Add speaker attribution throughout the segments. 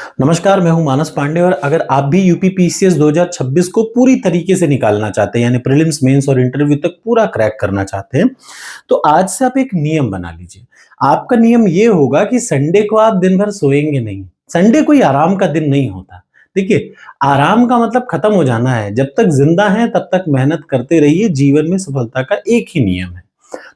Speaker 1: नमस्कार, मैं हूं मानस पांडे और अगर आप भी यूपीपीसीएस 2026 को पूरी तरीके से निकालना चाहते हैं यानी प्रीलिम्स, मेंस और इंटरव्यू तक पूरा क्रैक करना चाहते हैं, तो आज से आप एक नियम बना लीजिए। आपका नियम ये होगा कि संडे को आप दिन भर सोएंगे नहीं। संडे कोई आराम का दिन नहीं होता। देखिए, आराम का मतलब खत्म हो जाना है। जब तक जिंदा हैं तब तक मेहनत करते रहिए। जीवन में सफलता का एक ही नियम है।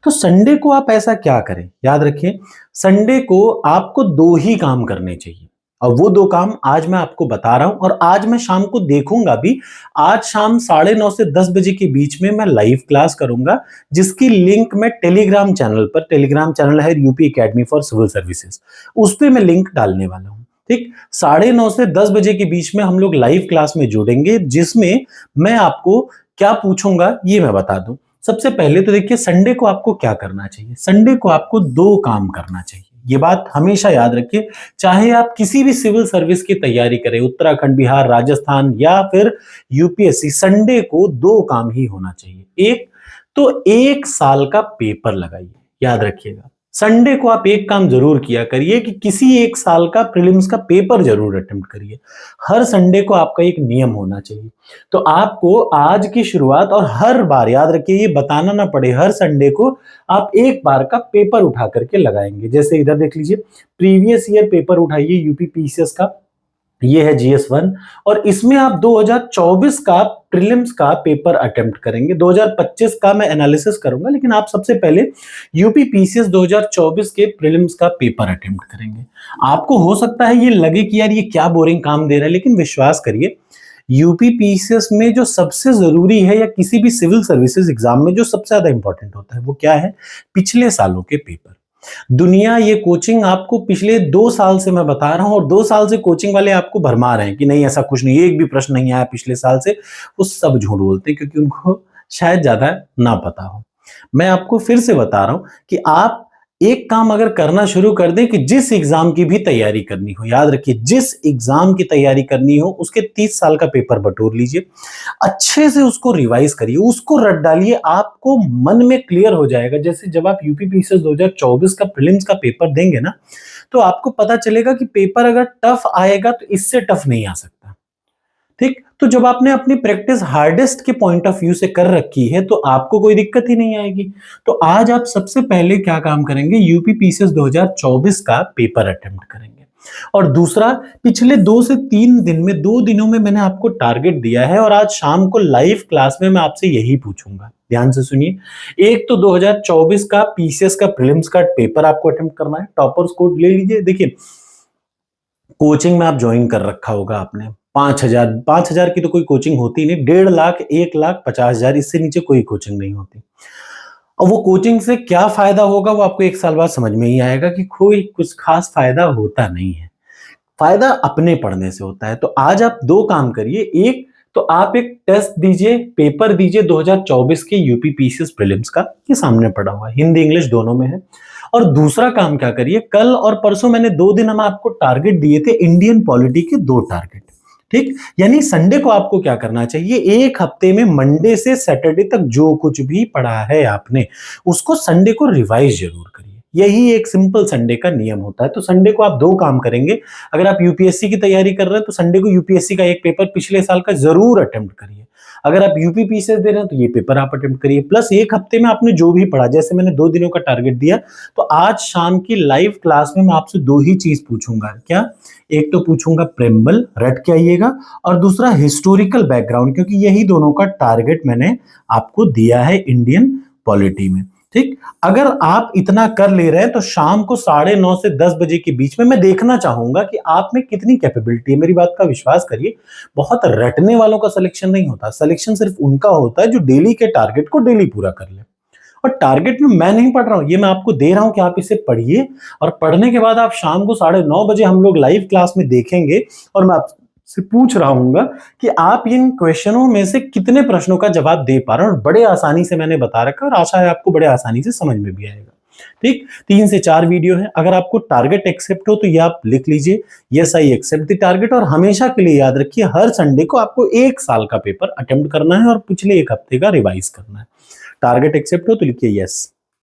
Speaker 1: तो संडे को आप ऐसा क्या करें? याद रखिए, संडे को आपको 2 ही काम करने चाहिए और वो 2 काम आज मैं आपको बता रहा हूं और आज मैं शाम को देखूंगा भी। आज शाम 9:30 से 10 बजे के बीच में मैं लाइव क्लास करूंगा, जिसकी लिंक मैं टेलीग्राम चैनल पर, टेलीग्राम चैनल है UP academy for civil services, उस पे मैं लिंक डालने वाला हूं। ठीक, 9:30 से 10 बजे के बीच में हम लोग लाइव क्लास में जुड़ेंगे, जिसमें मैं आपको क्या पूछूंगा ये मैं बता दूं। सबसे पहले तो देखिए, संडे को आपको क्या करना चाहिए? संडे को आपको 2 काम करना चाहिए। ये बात हमेशा याद रखिए, चाहे आप किसी भी सिविल सर्विस की तैयारी करें, उत्तराखंड, बिहार, राजस्थान या फिर यूपीएससी, संडे को 2 काम ही होना चाहिए। एक तो 1 साल का पेपर लगाइए। याद रखिएगा, संडे को आप एक काम जरूर किया करिए कि किसी 1 साल का प्रीलिम्स का पेपर जरूर अटेम्प्ट करिए। हर संडे को आपका एक नियम होना चाहिए। तो आपको आज की शुरुआत और हर बार याद रखिए, ये बताना ना पड़े, हर संडे को आप एक बार का पेपर उठा करके लगाएंगे। जैसे इधर देख लीजिए, प्रीवियस ईयर पेपर उठाइए यूपीपीसीएस का, ये है जीएस 1 और इसमें आप 2024 का प्रीलिम्स का पेपर अटेम्प्ट करेंगे। 2025 का मैं एनालिसिस करूंगा, लेकिन आप सबसे पहले यूपीपीसीएस 2024 के प्रीलिम्स का पेपर अटेम्प्ट करेंगे। आपको हो सकता है ये लगे कि यार ये क्या बोरिंग काम दे रहा है, लेकिन विश्वास करिए, यूपीपीसीएस में जो सबसे जरूरी है या किसी भी सिविल सर्विसेज एग्जाम में जो सबसे ज्यादा इंपॉर्टेंट होता है वो क्या है? पिछले सालों के पेपर। दुनिया ये कोचिंग आपको पिछले 2 साल से मैं बता रहा हूं और 2 साल से कोचिंग वाले आपको भरमा रहे हैं कि नहीं ऐसा कुछ नहीं, एक भी प्रश्न नहीं आया पिछले साल से। वो सब झूठ बोलते हैं क्योंकि उनको शायद ज्यादा ना पता हो। मैं आपको फिर से बता रहा हूं कि आप एक काम अगर करना शुरू कर दें कि जिस एग्जाम की भी तैयारी करनी हो, याद रखिए जिस एग्जाम की तैयारी करनी हो उसके 30 साल का पेपर बटोर लीजिए, अच्छे से उसको रिवाइज करिए, उसको रट डालिए, आपको मन में क्लियर हो जाएगा। जैसे जब आप यूपीपीसीएस 2024 का प्रीलिम्स का पेपर देंगे ना, तो आपको पता चलेगा कि पेपर अगर टफ आएगा तो इससे टफ नहीं आ सकता। ठीक, तो जब आपने अपनी प्रैक्टिस हार्डेस्ट के पॉइंट ऑफ व्यू से कर रखी है तो आपको कोई दिक्कत ही नहीं आएगी। तो आज आप सबसे पहले क्या काम करेंगे? यूपीपीसीएस 2024 का पेपर अटेम्प्ट करेंगे। और दूसरा, पिछले 2 से 3 दिन में, 2 दिनों में मैंने आपको टारगेट दिया है और आज शाम को लाइव क्लास में मैं आपसे यही पूछूंगा। ध्यान से सुनिए, एक तो 2024 का पीसीएस का प्रीलिम्स का पेपर आपको अटेम्प्ट करना है। टॉपर्स कोड ले लीजिए। देखिए, कोचिंग में आप ज्वाइन कर रखा होगा आपने, 5,000 की तो कोई कोचिंग होती नहीं, 1.5 लाख, 1,50,000, इससे नीचे कोई कोचिंग नहीं होती। और वो कोचिंग से क्या फायदा होगा वो आपको 1 साल बाद समझ में ही आएगा कि कोई कुछ खास फायदा होता नहीं है। फायदा अपने पढ़ने से होता है। तो आज आप 2 काम करिए। एक तो आप एक टेस्ट दीजिए, पेपर दीजिए 2024 के यूपीपीसीएस प्रीलिम्स का, ये सामने पड़ा हुआ है, हिंदी इंग्लिश दोनों में है। और दूसरा काम क्या करिए, कल और परसों मैंने 2 दिन हम आपको टारगेट दिए थे, इंडियन पॉलिटी के 2 टारगेट। ठीक, यानी संडे को आपको क्या करना चाहिए? एक हफ्ते में मंडे से सैटरडे तक जो कुछ भी पढ़ा है आपने, उसको संडे को रिवाइज जरूर करिए। यही एक सिंपल संडे का नियम होता है। तो संडे को आप 2 काम करेंगे। अगर आप यूपीएससी की तैयारी कर रहे हैं तो संडे को यूपीएससी का एक पेपर पिछले साल का जरूर अटेम्प्ट करिए। अगर आप यूपीपीसीएस दे रहे हैं तो ये पेपर आप अटेम्प्ट करिए, प्लस एक हफ्ते में आपने जो भी पढ़ा, जैसे मैंने 2 दिनों का टारगेट दिया, तो आज शाम की लाइव क्लास में मैं आपसे 2 ही चीज पूछूंगा। क्या? एक तो पूछूंगा प्रेम्बल, रट के आइएगा, और दूसरा हिस्टोरिकल बैकग्राउंड, क्योंकि यही दोनों का टारगेट मैंने आपको दिया है इंडियन पॉलिटी में। ठीक, अगर आप इतना कर ले रहे हैं तो शाम को 9:30 से 10 बजे के बीच में मैं देखना चाहूंगा कि आप में कितनी कैपेबिलिटी है। मेरी बात का विश्वास करिए, बहुत रटने वालों का सिलेक्शन नहीं होता, सिलेक्शन सिर्फ उनका होता है जो डेली के टारगेट को डेली पूरा कर ले। और टारगेट में मैं नहीं पढ़ रहा हूं, ये मैं आपको दे रहा हूं कि आप इसे पढ़िए, और पढ़ने के बाद आप शाम को 9:30 बजे हम लोग लाइव क्लास में देखेंगे और मैं आपसे पूछ रहा हूं कि आप इन क्वेश्चनों में से कितने प्रश्नों का जवाब दे पा रहे हैं। और बड़े आसानी से मैंने बता रखा है और आशा है आपको बड़े आसानी से समझ में भी आएगा। ठीक, 3 से 4 वीडियो है। अगर आपको टारगेट एक्सेप्ट हो तो ये आप लिख लीजिए, yes I accept the target. और हमेशा के लिए याद रखिए, हर संडे को आपको 1 साल का पेपर अटेम्प्ट करना है और पिछले 1 हफ्ते का रिवाइज करना है। टारगेट एक्सेप्ट हो तो लिखिए यस।